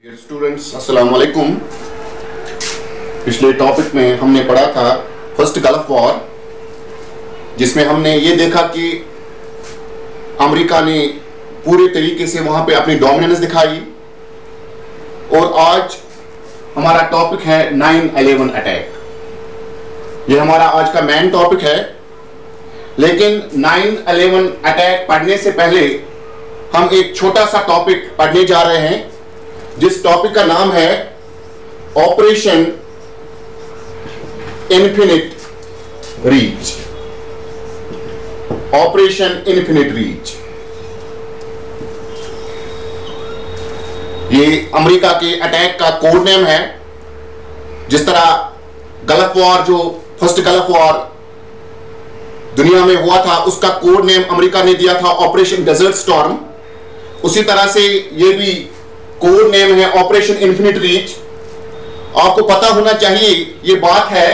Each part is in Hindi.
डियर स्टूडेंट्स, अस्सलाम वालेकुम। पिछले टॉपिक में हमने पढ़ा था फर्स्ट गल्फ वॉर, जिसमें हमने ये देखा कि अमेरिका ने पूरे तरीके से वहां पे अपनी डोमिनेंस दिखाई। और आज हमारा टॉपिक है 9/11 अटैक। ये हमारा आज का मेन टॉपिक है। लेकिन 9/11 अटैक पढ़ने से पहले हम एक छोटा सा टॉपिक पढ़ने जा रहे हैं, जिस टॉपिक का नाम है operation infinite reach. Operation infinite reach ये अमेरिका के अटैक का कोड नेम है। जिस तरह गल्फ वॉर, जो फर्स्ट गल्फ वॉर दुनिया में हुआ था, उसका कोड नेम अमेरिका ने दिया था ऑपरेशन डेजर्ट स्टॉर्म, उसी तरह से ये भी कोड नेम है ऑपरेशन इन्फिनिट रीच। आपको पता होना चाहिए ये बात है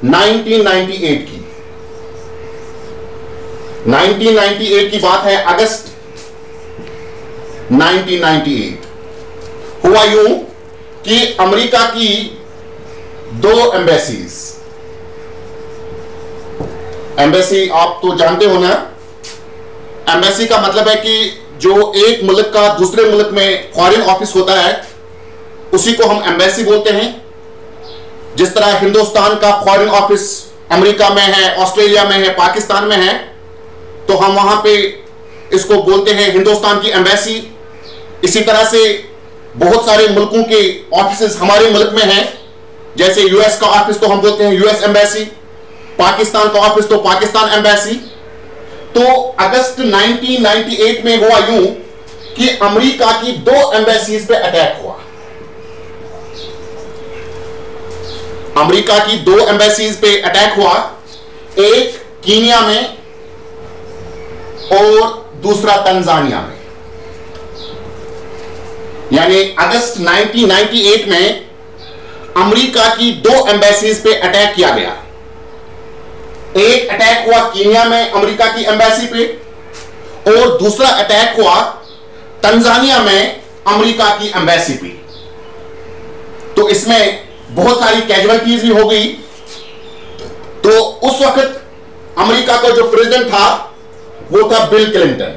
1998 की। 1998 की बात है, अगस्त 1998। हुआ यूं कि अमेरिका की 2 एम्बेसी आप तो जानते हो ना। एम्बेसी का मतलब है कि जो एक मुल्क का दूसरे मुल्क में फॉरेन ऑफिस होता है, उसी को हम एम्बेसी बोलते हैं। जिस तरह हिंदुस्तान का फॉरेन ऑफिस अमेरिका में है, ऑस्ट्रेलिया में है, पाकिस्तान में है, तो हम वहां पे इसको बोलते हैं हिंदुस्तान की एम्बेसी। इसी तरह से बहुत सारे मुल्कों के ऑफिस हमारे मुल्क में हैं। जैसे यूएस का ऑफिस तो हम बोलते हैं यूएस एम्बेसी, पाकिस्तान का ऑफिस तो पाकिस्तान एम्बेसी। तो अगस्त 1998 में हुआ यूं कि अमेरिका की 2 एम्बेसीज पे अटैक हुआ। अमेरिका की 2 एम्बेसीज पे अटैक हुआ, एक कीनिया में और दूसरा तंजानिया में। यानी अगस्त 1998 में अमेरिका की 2 एम्बेसीज पे अटैक किया गया। एक अटैक हुआ कीनिया में अमेरिका की एम्बेसी पे, और दूसरा अटैक हुआ तंजानिया में अमेरिका की एम्बेसी पे। तो इसमें बहुत सारी कैजुअलिटीज भी हो गई। तो उस वक्त अमेरिका का जो प्रेसिडेंट था वो था बिल क्लिंटन।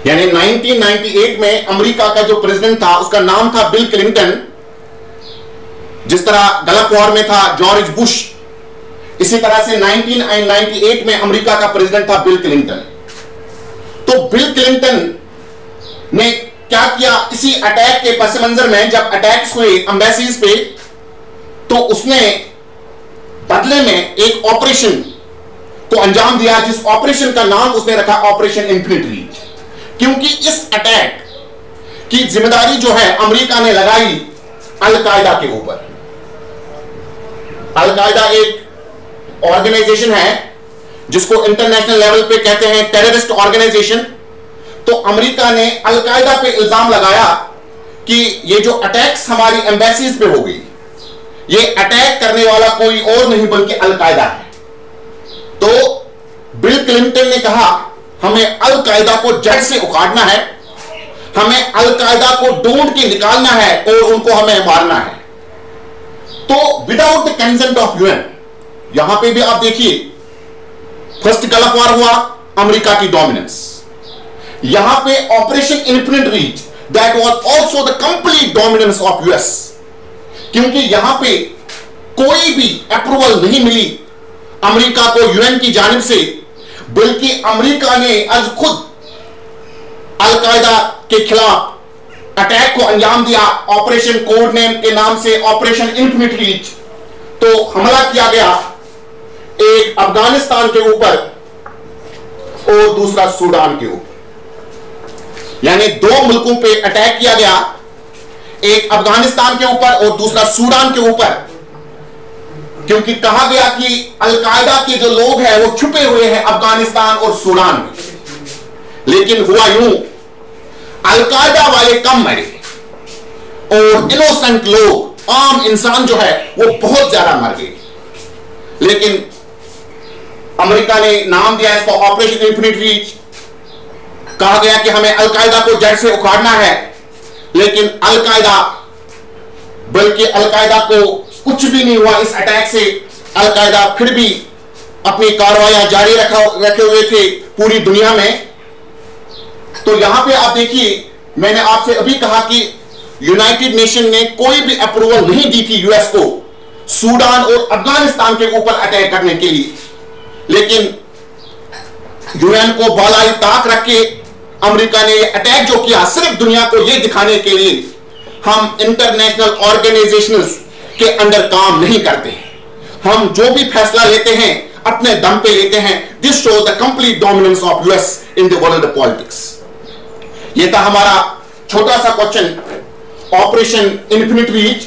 यानी 1998 में अमेरिका का जो प्रेसिडेंट था उसका नाम था बिल क्लिंटन। जिस तरह गल्फ वॉर में था जॉर्ज बुश, इसी तरह से 1998 में अमेरिका का प्रेसिडेंट था बिल क्लिंटन। तो बिल क्लिंटन ने क्या किया, इसी अटैक के पस मंजर में जब अटैक्स हुए एम्बेसीज पे, तो उसने बदले में एक ऑपरेशन को अंजाम दिया, जिस ऑपरेशन का नाम उसने रखा ऑपरेशन इन्फिनिट रीच। क्योंकि इस अटैक की जिम्मेदारी जो है अमेरिका ने लगाई अल-कायदा के ऊपर। अल-कायदा एक ऑर्गेनाइजेशन है जिसको इंटरनेशनल लेवल पे कहते हैं टेररिस्ट ऑर्गेनाइजेशन। तो अमेरिका ने अल-कायदा पे इल्जाम लगाया कि ये जो अटैक्स हमारी एम्बेसीज पे हो गई, ये अटैक करने वाला कोई और नहीं बल्कि अल-कायदा है। तो बिल क्लिंटन ने कहा हमें अल-कायदा को जड़ से उखाड़ना है, हमें अल-कायदा को ढूंढ के निकालना है और उनको हमें मारना है। तो without the consent of UN, यहां पे भी आप देखिए फर्स्ट गल्फ वॉर हुआ, अमेरिका की डोमिनेंस। यहां पे operation infinite reach, that was also the complete dominance of US. क्योंकि यहां पे कोई भी अप्रूवल नहीं मिली अमेरिका को यूएन की जानिब से, बल्कि अमेरिका ने आज खुद अल-कायदा के खिलाफ अटैक को अंजाम दिया ऑपरेशन कोड नेम के नाम से ऑपरेशन इन्फिनिट रीच। तो हमला किया गया एक अफगानिस्तान के ऊपर और दूसरा सूडान के ऊपर। यानी 2 मुल्कों पे अटैक किया गया, एक अफगानिस्तान के ऊपर और दूसरा सूडान के ऊपर। क्योंकि कहा गया कि अल-कायदा के जो लोग हैं वो छुपे हुए हैं अफगानिस्तान और सूडान में। लेकिन हुआ यूं, अल-कायदा वाले कम मरे और इनोसेंट लोग, आम इंसान जो है वो बहुत ज्यादा मर गए। लेकिन अमेरिका ने नाम दिया इसको ऑपरेशन इन्फिनिट रीच। कहा गया कि हमें अल-कायदा को जड़ से उखाड़ना है लेकिन अलकायदा, बल्कि अलकायदा को कुछ भी नहीं हुआ इस अटैक से। अलकायदा फिर भी अपनी कार्रवाइयां जारी रखे हुए थे पूरी दुनिया में। तो यहां पे आप देखिए, मैंने आपसे अभी कहा कि यूनाइटेड नेशन ने कोई भी अप्रूवल नहीं दी थी यूएस को सूडान और अफगानिस्तान के ऊपर अटैक करने के लिए, लेकिन यूएन को बालाई ताक रख के अमेरिका ने यह अटैक जो किया, सिर्फ दुनिया को यह दिखाने के लिए हम इंटरनेशनल ऑर्गेनाइजेशंस के अंडर काम नहीं करते। हम जो भी फैसला लेते हैं अपने दम पे लेते हैं। This shows the complete dominance of US in the world politics. यह था हमारा छोटा सा क्वेश्चन, ऑपरेशन इन्फिनिट रीच।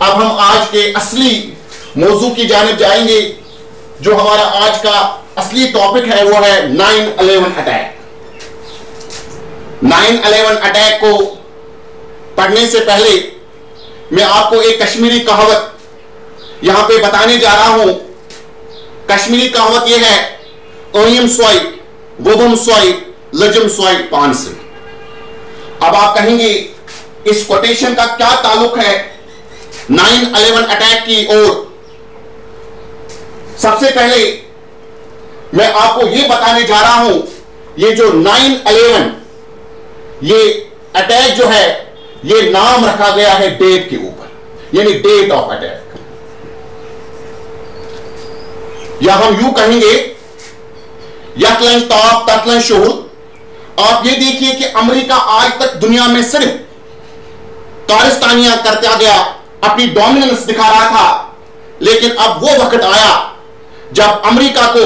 अब हम आज के असली मौजू की जानिब जाएंगे। जो हमारा आज का असली टॉपिक है वो है 9/11 अटैक। 9/11 अटैक को पढ़ने से पहले मैं आपको एक कश्मीरी कहावत यहां पे बताने जा रहा हूं। कश्मीरी कहावत यह है, ओयम स्वाई वोबम स्वाई लजम स्वाई पान से। अब आप कहेंगे इस कोटेशन का क्या ताल्लुक है 9/11 अटैक की ओर। सबसे पहले मैं आपको यह बताने जा रहा हूं, ये जो 9/11 ये अटैक जो है, ये नाम रखा गया है डेट के ऊपर, यानी डेट ऑफ अटैक, या हम यूं कहेंगे यकलन ताप तकलन शोहद। आप ये देखिए कि अमेरिका आज तक दुनिया में सिर्फ कारस्तानियां करता गया, अपनी डोमिनेंस दिखा रहा था, लेकिन अब वो वक्त आया जब अमेरिका को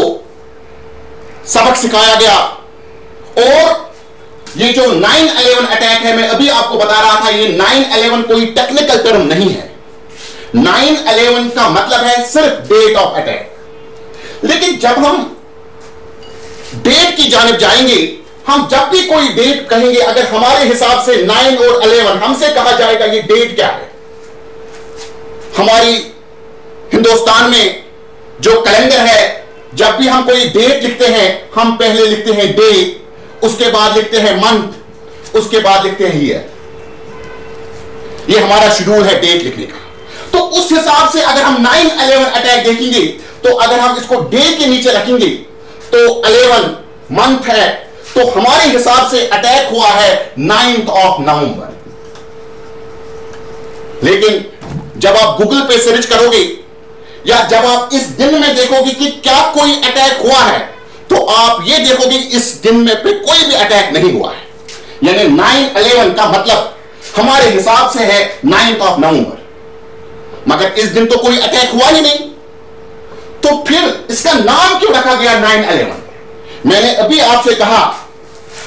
सबक सिखाया गया। और ये जो 9/11 अटैक है, मैं अभी आपको बता रहा था, ये 9/11 कोई टेक्निकल टर्म नहीं है। 9/11 का मतलब है सिर्फ डेट ऑफ अटैक। लेकिन जब हम डेट की जानिब जाएंगे, हम जब भी कोई डेट कहेंगे, अगर हमारे हिसाब से 9 और 11 हमसे कहा जाएगा ये डेट क्या है। हमारी हिंदुस्तान में जो कैलेंडर है, जब भी हम कोई डेट लिखते हैं, हम पहले लिखते हैं डे, उसके बाद लिखते हैं मंथ, उसके बाद लिखते हैं ईयर। ये हमारा शेड्यूल है डेट लिखने का। तो उस हिसाब से अगर हम 9/11 अटैक देखेंगे, तो अगर हम इसको डे के नीचे रखेंगे तो 11 मंथ है, तो हमारे हिसाब से अटैक हुआ है 9 नवंबर। लेकिन जब आप गूगल पे सर्च करोगे या जब आप इस दिन में देखोगे कि क्या कोई अटैक हुआ है, तो आप ये देखोगे इस दिन में पे कोई भी अटैक नहीं हुआ है। यानी 9/11 का मतलब हमारे हिसाब से है 9 नवंबर, मगर इस दिन तो कोई अटैक हुआ ही नहीं। तो फिर इसका नाम क्यों रखा गया 9/11? मैंने अभी आपसे कहा,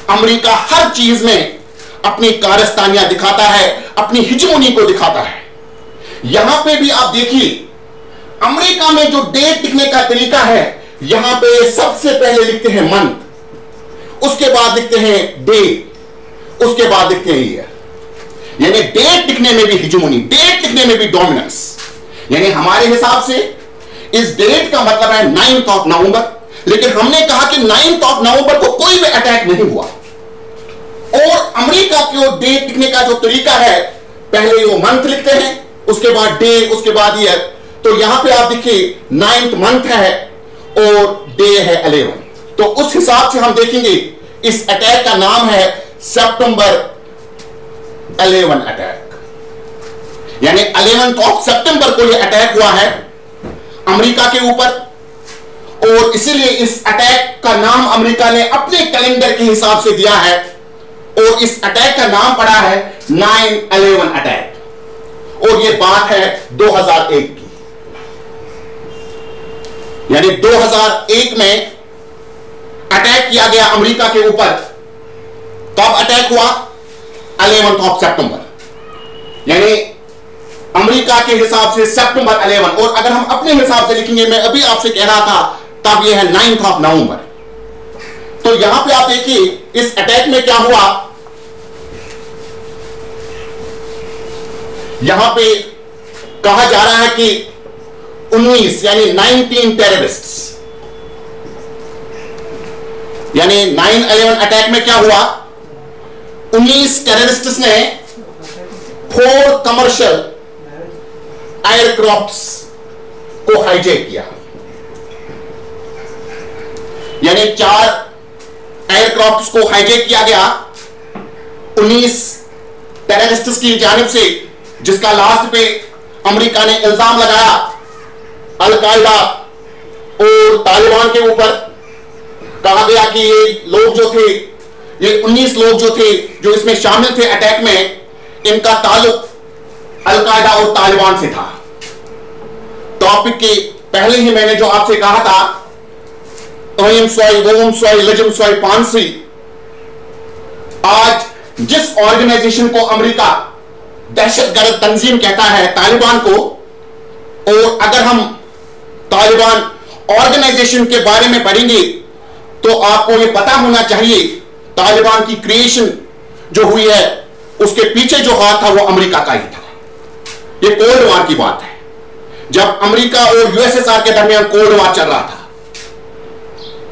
अमेरिका हर चीज में अपनी कारस्तानियां दिखाता है, अपनी हिजमोनी को दिखाता है। यहां पे भी आप देखिए, अमेरिका में जो डेट लिखने का तरीका है, यहां पे सबसे पहले लिखते हैं मंथ, उसके बाद लिखते हैं डे, उसके बाद लिखते हैं ईयर। यानी डेट लिखने में भी हिजमोनी, डेट लिखने में भी डोमिनेंस। यानी हमारे हिसाब से इस डेट का मतलब है 9 नवंबर, लेकिन हमने कहा कि 9 नवंबर को कोई भी अटैक नहीं हुआ। और अमेरिका के डेट लिखने का जो तरीका है, पहले वो मंथ लिखते हैं, उसके बाद डे, उसके बाद ईयर। तो यहां पे आप देखिए 9th मंथ है और डे है 11। तो उस हिसाब से हम देखेंगे इस अटैक का नाम है सितंबर 11 अटैक। यानी 11 सितंबर को यह अटैक हुआ है अमेरिका के ऊपर, और इसीलिए इस अटैक का नाम अमेरिका ने अपने कैलेंडर के हिसाब से दिया है, और इस अटैक का नाम पड़ा है 9/11 अटैक। और यह बात है 2001 की। यानी 2001 में अटैक किया गया अमेरिका के ऊपर। कब अटैक हुआ? 11 सितंबर। यानी अमेरिका के हिसाब से सितंबर 11, और अगर हम अपने हिसाब से लिखेंगे, मैं अभी आपसे कह रहा था, तब यह है 9 नवंबर। तो यहां पे आप देखिए इस अटैक में क्या हुआ। यहां पे कहा जा रहा है कि 19 यानी 19 टेररिस्ट्स, यानी 9/11 अटैक में क्या हुआ, 19 टेररिस्ट्स ने 4 कमर्शियल एयरक्राफ्ट्स को हाईजैक किया। यानी 4 एयरक्राफ्ट्स को हाईजैक किया गया 19 टेररिस्ट्स की जानिब से, जिसका लास्ट पे अमेरिका ने इल्जाम लगाया अल-कायदा और तालिबान के ऊपर। कहा गया कि ये लोग जो थे, ये 19 लोग जो थे, जो इसमें शामिल थे अटैक में, इनका ताल्लुक अल-कायदा और तालिबान से था। टॉपिक के पहले ही मैंने जो आपसे कहा था, ओयम सोई, वोम सोई, लजम सोई, पांसी, आज जिस ऑर्गेनाइजेशन को अमेरिका दहशतगर्द तंजीम कहता है, तालिबान को, और अगर हम तालिबान ऑर्गेनाइजेशन के बारे में पढ़ेंगे तो आपको यह पता होना चाहिए तालिबान की क्रिएशन जो हुई है उसके पीछे जो हाथ था वो अमेरिका का ही था। यह कोल्ड वार की बात है, जब अमेरिका और यूएसएसआर के दरमियान कोल्ड वार चल रहा था,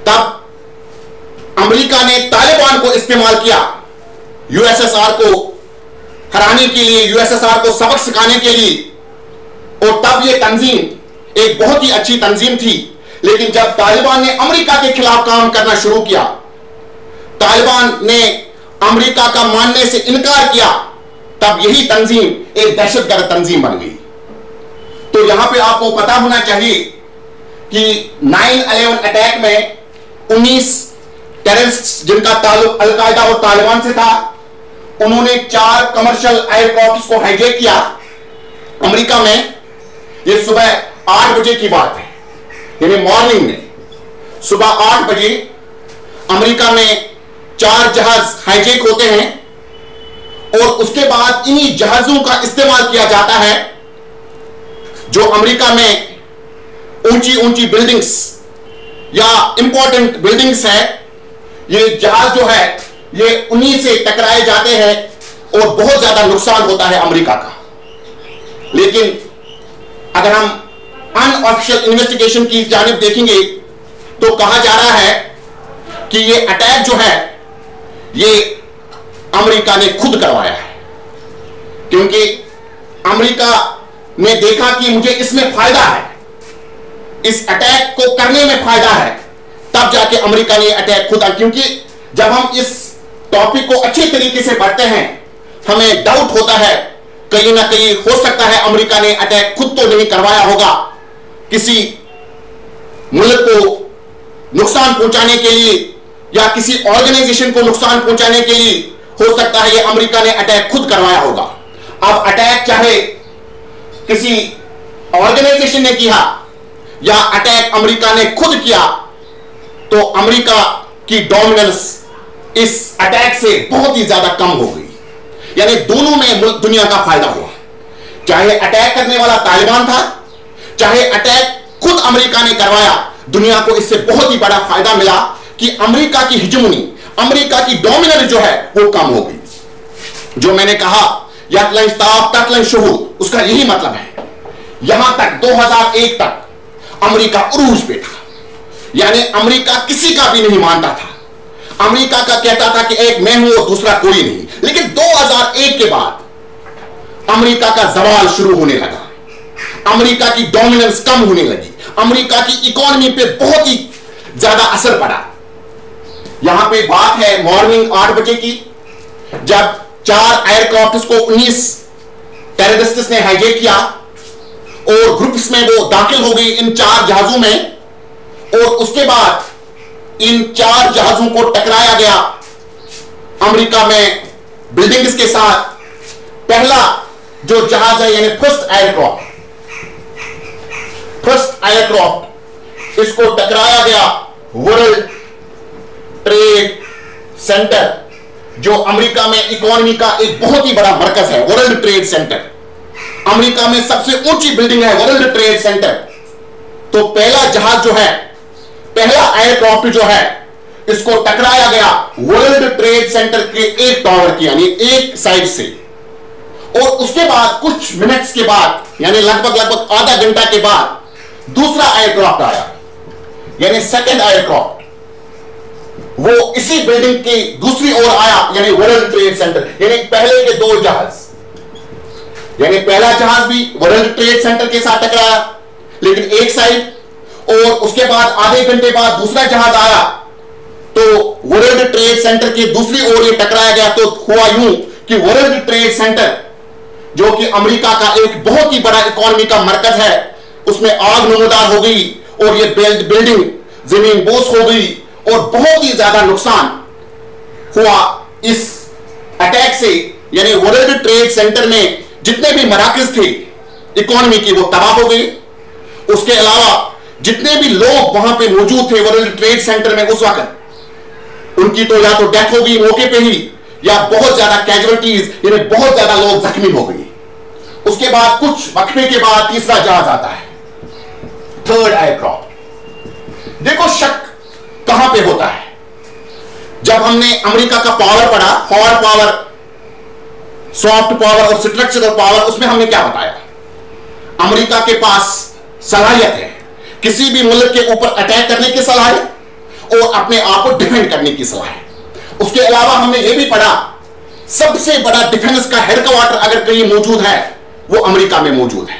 तब अमेरिका ने तालिबान को इस्तेमाल किया यूएसएसआर को हराने के लिए, यूएसएसआर को सबक सिखाने के लिए। और तब यह तंजीम एक बहुत ही अच्छी तंजीम थी, लेकिन जब तालिबान ने अमेरिका के खिलाफ काम करना शुरू किया, तालिबान ने अमेरिका का मानने से इनकार किया, तब यही तंजीम एक दहशतगर्द तंजीम बन गई। तो यहां पे आपको पता होना चाहिए कि 9/11 अटैक में 19 टेररिस्ट जिनका ताल्लुक अल-कायदा और तालिबान से था, उन्होंने 4 कमर्शियल एयरक्राफ्ट्स को हाईजैक किया अमेरिका में। यह सुबह 8 बजे की बात है, यानी मॉर्निंग में सुबह 8 बजे अमेरिका में 4 जहाज हाईजैक होते हैं, और उसके बाद इन्हीं जहाजों का इस्तेमाल किया जाता है जो अमेरिका में ऊंची ऊंची बिल्डिंग्स या इंपॉर्टेंट बिल्डिंग्स है, ये जहाज जो है ये उन्हीं से टकराए जाते हैं और बहुत ज्यादा नुकसान होता है अमेरिका का। लेकिन अगर हम अनऑफिशियल इन्वेस्टिगेशन की जानिब देखेंगे तो कहा जा रहा है कि ये अटैक जो है ये अमेरिका ने खुद करवाया है, क्योंकि अमेरिका ने देखा कि मुझे इसमें फायदा है, इस अटैक को करने में फायदा है, तब जाके अमेरिका ने अटैक खुद। क्योंकि जब हम इस टॉपिक को अच्छे तरीके से पढ़ते हैं हमें डाउट होता है कहीं ना कहीं हो सकता है अमेरिका ने अटैक खुद तो नहीं करवाया होगा, किसी मुल्क को नुकसान पहुंचाने के लिए या किसी ऑर्गेनाइजेशन को नुकसान पहुंचाने के लिए हो सकता है ये अमेरिका ने अटैक खुद करवाया होगा। अब अटैक चाहे किसी ऑर्गेनाइजेशन ने किया या अटैक अमेरिका ने खुद किया, तो अमेरिका की डोमिनेंस इस अटैक से बहुत ही ज्यादा कम हो गई। यानी दोनों में दुनिया का फायदा हुआ, चाहे अटैक करने वाला तालिबान था, चाहे अटैक खुद अमेरिका ने करवाया, दुनिया को इससे बहुत ही बड़ा फायदा मिला कि अमेरिका की हिजमनी, अमेरिका की डोमिनेंस जो है वो कम हो गई। जो मैंने कहा यतलन ताब ततलन शुहूर, उसका यही मतलब है। यहां तक 2001 तक अमेरिका उरूज पे था, यानी अमेरिका किसी का भी नहीं मानता था। अमेरिका का कहता था कि एक मैं हूं और दूसरा कोई नहीं। लेकिन 2001 के बाद अमेरिका का जवाल शुरू होने लगा, अमेरिका की डोमिनेंस कम होने लगी, अमेरिका की इकोनॉमी पे बहुत ही ज्यादा असर पड़ा। यहां पे बात है मॉर्निंग 8 बजे की, जब 4 एयरक्राफ्ट को 19 टेररिस्ट्स ने हाईजैक किया और ग्रुप्स में वो दाखिल हो गई इन 4 जहाजों में, और उसके बाद इन 4 जहाजों को टकराया गया अमेरिका में बिल्डिंग्स के साथ। पहला जो जहाज है यानी फर्स्ट एयरक्राफ्ट, इसको टकराया गया वर्ल्ड ट्रेड सेंटर, जो अमेरिका में इकोनॉमी का एक बहुत ही बड़ा मरकज है। वर्ल्ड ट्रेड सेंटर अमेरिका में सबसे ऊंची बिल्डिंग है, वर्ल्ड ट्रेड सेंटर। तो पहला जहाज जो है, पहला एयरक्राफ्ट जो है, इसको टकराया गया वर्ल्ड ट्रेड सेंटर के एक टावर की, यानी एक साइड से। और उसके बाद कुछ मिनट्स के बाद, यानी लगभग आधा घंटा के बाद दूसरा एयरक्राफ्ट आया, यानी सेकंड एयरक्राफ्ट, वो इसी बिल्डिंग की दूसरी ओर आया, यानी वर्ल्ड ट्रेड सेंटर। यानी पहले के 2 जहाज यानी पहला जहाज भी वर्ल्ड ट्रेड सेंटर के साथ टकराया, लेकिन एक साइड, और उसके बाद आधे घंटे बाद दूसरा जहाज आया तो वर्ल्ड ट्रेड सेंटर की दूसरी ओर ये टकराया गया। तो हुआ यूं कि वर्ल्ड ट्रेड सेंटर, जो कि अमेरिका का एक बहुत ही बड़ा इकोनॉमी का मरकज है, उसमें आग नमूदार हो गई और ये बिल्डिंग जमीन बोस हो गई और बहुत ही ज्यादा नुकसान हुआ इस अटैक से। यानी वर्ल्ड ट्रेड सेंटर में जितने भी मराकज थे इकोनॉमी की वो तबाह हो गई। उसके अलावा जितने भी लोग वहां पे मौजूद थे वर्ल्ड ट्रेड सेंटर में उस वक्त, उनकी तो या तो डेथ हो गई मौके पे ही, या बहुत ज्यादा कैजुअलिटीज, यानी बहुत ज्यादा लोग जख्मी हो गए। उसके बाद कुछ वक्फे के बाद तीसरा जहाज आता है, थर्ड एयरक्राफ्ट। देखो शक कहां पे होता है। जब हमने अमेरिका का पावर पढ़ा, हार्ड पावर, सॉफ्ट पावर और स्ट्रक्चरल पावर, उसमें हमने क्या बताया? अमेरिका के पास सलाहियत है किसी भी मुल्क के ऊपर अटैक करने की सलाहियत और अपने आप को डिफेंड करने की सलाहियत। उसके अलावा हमने यह भी पढ़ा सबसे बड़ा डिफेंस का हेडक्वार्टर अगर कहीं मौजूद है वो अमेरिका में मौजूद है।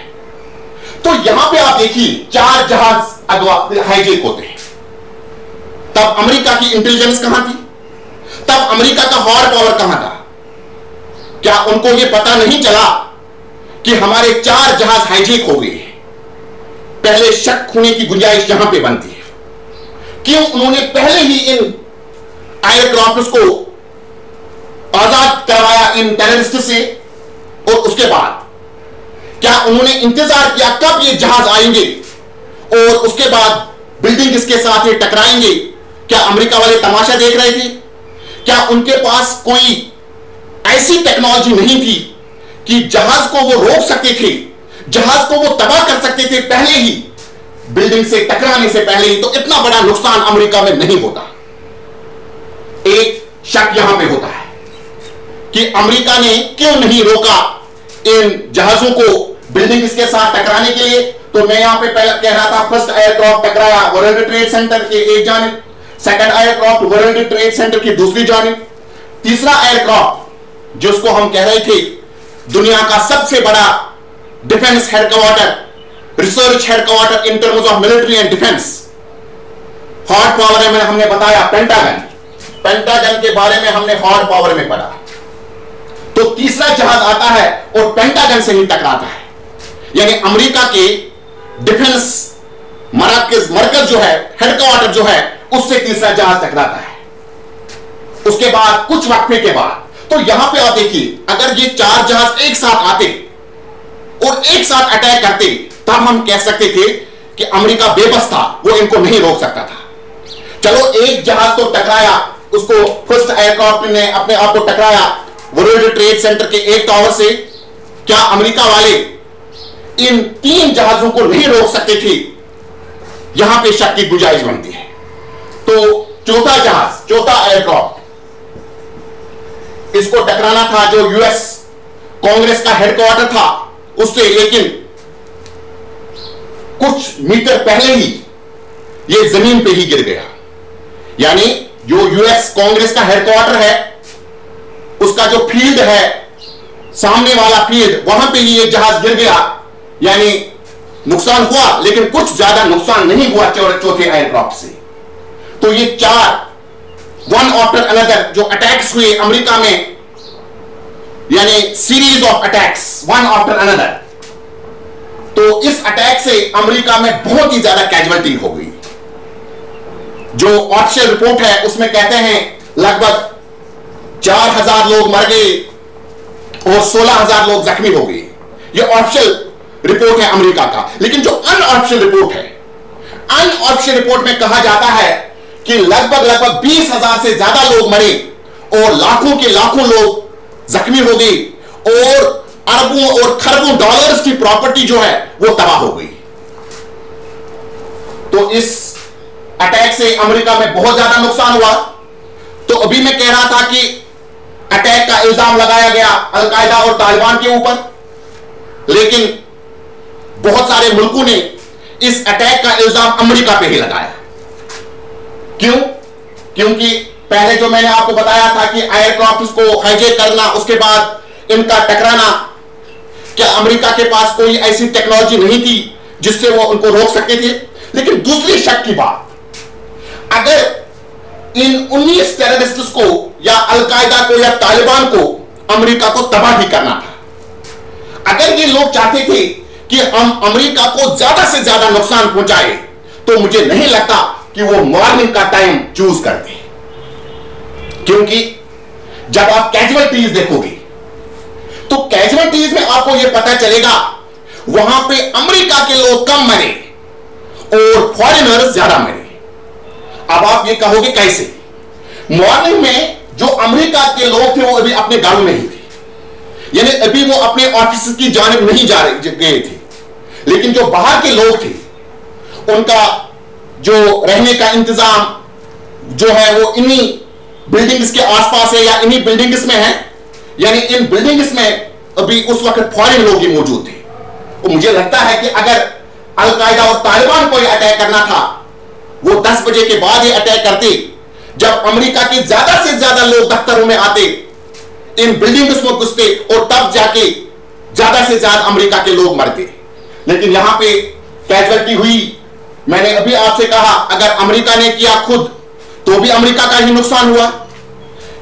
तो यहां पे आप देखिए 4 जहाज अगवा हाईजेक होते हैं। तब अमेरिका की इंटेलिजेंस कहां थी? तब अमेरिका का हार्ड पावर कहां था? क्या उनको यह पता नहीं चला कि हमारे 4 जहाज हाईजेक हो गए? पहले शक होने की गुंजाइश यहां पे बनती है। क्यों उन्होंने पहले ही इन एयरक्राफ्ट को आजाद करवाया इन टेररिस्ट से? और उसके बाद क्या उन्होंने इंतजार किया कब ये जहाज आएंगे और उसके बाद बिल्डिंग इसके साथ ये टकराएंगे? क्या अमेरिका वाले तमाशा देख रहे थे? क्या उनके पास कोई ऐसी टेक्नोलॉजी नहीं थी कि जहाज को वो रोक सकते थे, जहाज को वो तबाह कर सकते थे पहले ही, बिल्डिंग से टकराने से पहले ही? तो इतना बड़ा नुकसान अमेरिका में नहीं होता। एक शक यहां पे होता है कि अमेरिका ने क्यों नहीं रोका इन जहाजों को बिल्डिंग के साथ टकराने के लिए। तो मैं यहां पे पहले कह रहा था, फर्स्ट एयरक्राफ्ट टकराया वर्ल्ड ट्रेड सेंटर के एक जानिब, second aircraft world trade centre की दूसरी जानिब, तीसरा एयरक्राफ्ट जिसको हम कह रहे थे दुनिया का सबसे बड़ा defence headquarter, research headquarter in terms of military and defence, hard power में हमने बताया पेंटागन। पेंटागन के बारे में हमने हार्ड पावर में पढ़ा। तो तीसरा जहाज आता है और पेंटागन से ही टकराता है। यानी अमेरिका के डिफेंस मरकज जो है, हेडक्वार्टर जो है, उससे तीसरा जहाज टकराता है। उसके बाद कुछ वक्फे के बाद, तो यहां पे आप देखिए, अगर ये 4 जहाज एक साथ आते और एक साथ अटैक करते तब हम कह सकते थे कि अमेरिका बेबस था, वो इनको नहीं रोक सकता था। चलो एक जहाज तो टकराया, उसको फर्स्ट एयरक्राफ्ट ने अपने आप को टकराया वर्ल्ड ट्रेड सेंटर के एक टावर से। क्या अमेरिका वाले इन 3 जहाजों को नहीं रोक सकते थे? यहां पे शक की गुंजाइश बनती है। तो चौथा जहाज, चौथा एयरक्राफ्ट, इसको टकराना था जो यूएस कांग्रेस का हेडक्वार्टर था उससे, लेकिन कुछ मीटर पहले ही यह जमीन पे ही गिर गया। यानी जो यूएस कांग्रेस का हेडक्वार्टर है उसका जो फील्ड है, सामने वाला फील्ड, वहां पे ही यह जहाज गिर गया। यानी नुकसान हुआ लेकिन कुछ ज्यादा नुकसान नहीं हुआ चौथे एयरक्राफ्ट से। तो ये 4 वन आफ्टर अनदर जो अटैक्स हुए अमेरिका में, यानी series of attacks one after another, तो इस अटैक से अमेरिका में बहुत ही ज्यादा कैजुअलिटी हो गई। जो ऑफिशियल रिपोर्ट है उसमें कहते हैं लगभग 4000 लोग मर गए और 16000 लोग जख्मी हो गए। यह ऑफिशियल रिपोर्ट है अमेरिका का। लेकिन जो अनऑफिशियल रिपोर्ट है, अनऑफिशियल रिपोर्ट में कहा जाता है कि लगभग 20,000 से ज्यादा लोग मरे और लाखों के लाखों लोग जख्मी हो गए और अरबों और खरबों डॉलर्स की प्रॉपर्टी जो है वो तबाह हो गई। तो इस अटैक से अमेरिका में बहुत ज्यादा नुकसान हुआ। तो अभी मैं कह रहा था कि अटैक का इल्जाम लगाया गया अलकायदा और तालिबान के ऊपर, लेकिन बहुत सारे मुल्कों ने इस अटैक का इल्जाम अमेरिका पे ही लगाया। क्यों? क्योंकि पहले जो मैंने आपको बताया था कि एयरक्राफ्ट को हाईजैक करना, उसके बाद इनका टकराना, क्या अमेरिका के पास कोई ऐसी टेक्नोलॉजी नहीं थी जिससे वो उनको रोक सकते थे? लेकिन दूसरी शक की बात, अगर इन 19 टेररिस्ट्स को या अलकायदा को या तालिबान को अमेरिका को तबाह करना था, अगर ये लोग चाहते थे कि हम अमेरिका को ज्यादा से ज्यादा नुकसान पहुंचाए, तो मुझे नहीं लगता कि वो मॉर्निंग का टाइम चूज करते। क्योंकि जब आप कैजुअलिटीज देखोगे तो कैजुअलिटीज में आपको यह पता चलेगा वहां पे अमेरिका के लोग कम मरे और फॉरेनर्स ज्यादा मरे। अब आप ये कहोगे कैसे? मॉर्निंग में जो अमेरिका के लोग थे वो अभी अपने घरों में ही थे, यानी अभी वो अपने ऑफिस की जानिब नहीं गए थे, लेकिन जो बाहर के लोग थे उनका जो रहने का इंतजाम जो है वो इन्हीं बिल्डिंग्स के आसपास है या इन्हीं बिल्डिंग्स में है, यानी इन बिल्डिंग्स में अभी उस वक्त फॉरेन लोग ही मौजूद थे। और मुझे लगता है कि अगर अलकायदा और तालिबान को यह अटैक करना था, वो 10 बजे के बाद ये अटैक करते, जब अमेरिका के ज्यादा से ज्यादा लोग दफ्तरों में आते, इन बिल्डिंग्स में घुसते और तब जाके ज्यादा से ज्यादा अमेरिका के लोग मरते। लेकिन यहां पे कैजुअलिटी हुई। मैंने अभी आपसे कहा, अगर अमेरिका ने किया खुद तो भी अमेरिका का ही नुकसान हुआ,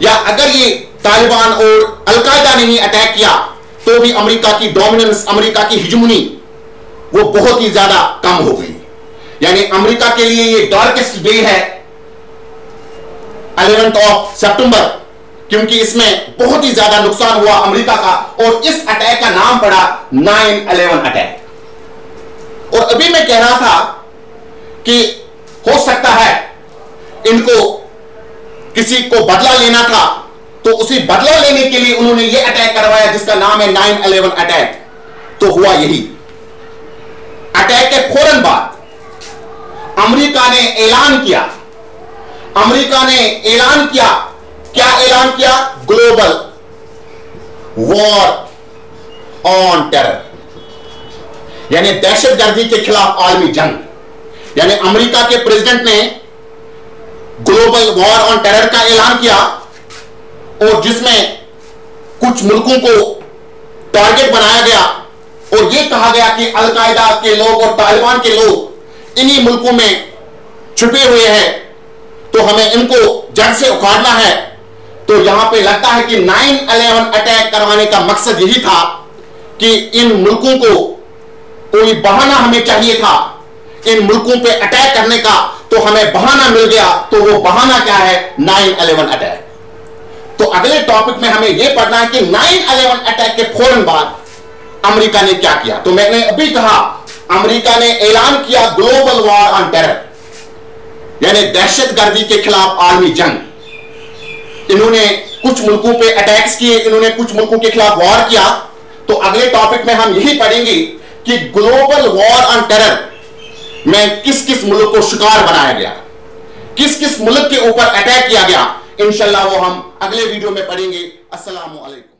या अगर ये तालिबान और अलकायदा ने ही अटैक किया तो भी अमेरिका की डोमिनेंस, अमेरिका की हिजमनी वो बहुत ही ज्यादा कम हो गई। यानी अमेरिका के लिए ये डार्केस्ट डे है 11 सितंबर, क्योंकि इसमें बहुत ही ज्यादा नुकसान हुआ अमेरिका का, और इस अटैक का नाम पड़ा 9/11 अटैक। और अभी मैं कह रहा था कि हो सकता है इनको किसी को बदला लेना था, तो उसी बदला लेने के लिए उन्होंने यह अटैक करवाया जिसका नाम है 9/11 अटैक। तो हुआ यही, अटैक के फौरन बाद अमेरिका ने ऐलान किया, क्या ऐलान किया? ग्लोबल वॉर ऑन टेरर, यानी दहशतगर्दी के खिलाफ आलमी जंग। यानी अमेरिका के प्रेसिडेंट ने ग्लोबल वॉर ऑन टेरर का ऐलान किया, और जिसमें कुछ मुल्कों को टारगेट बनाया गया और यह कहा गया कि अलकायदा के लोग और तालिबान के लोग इन्हीं मुल्कों में छुपे हुए हैं, तो हमें इनको जड़ से उखाड़ना है। तो यहां पे लगता है कि 9/11 अटैक करवाने का मकसद यही था कि इन मुल्कों को कोई बहाना हमें चाहिए था इन मुल्कों पे अटैक करने का, तो हमें बहाना मिल गया। तो वो बहाना क्या है? 9/11 अटैक। तो अगले टॉपिक में हमें यह पढ़ना है कि 9/11 अटैक के फौरन बाद अमेरिका ने क्या किया। तो मैंने अभी कहा, अमेरिका ने ऐलान किया ग्लोबल वॉर ऑन टेरर, यानी दहशतगर्दी के खिलाफ आलमी जंग। इन्होंने कुछ मुल्कों पे अटैक्स किए, इन्होंने कुछ मुल्कों के खिलाफ वॉर किया। तो अगले टॉपिक में हम यही पढ़ेंगे कि ग्लोबल वॉर ऑन टेरर में किस किस मुल्क को शिकार बनाया गया, किस किस मुल्क के ऊपर अटैक किया गया। इंशाल्लाह वो हम अगले वीडियो में पढ़ेंगे। अस्सलामु अलैकुम।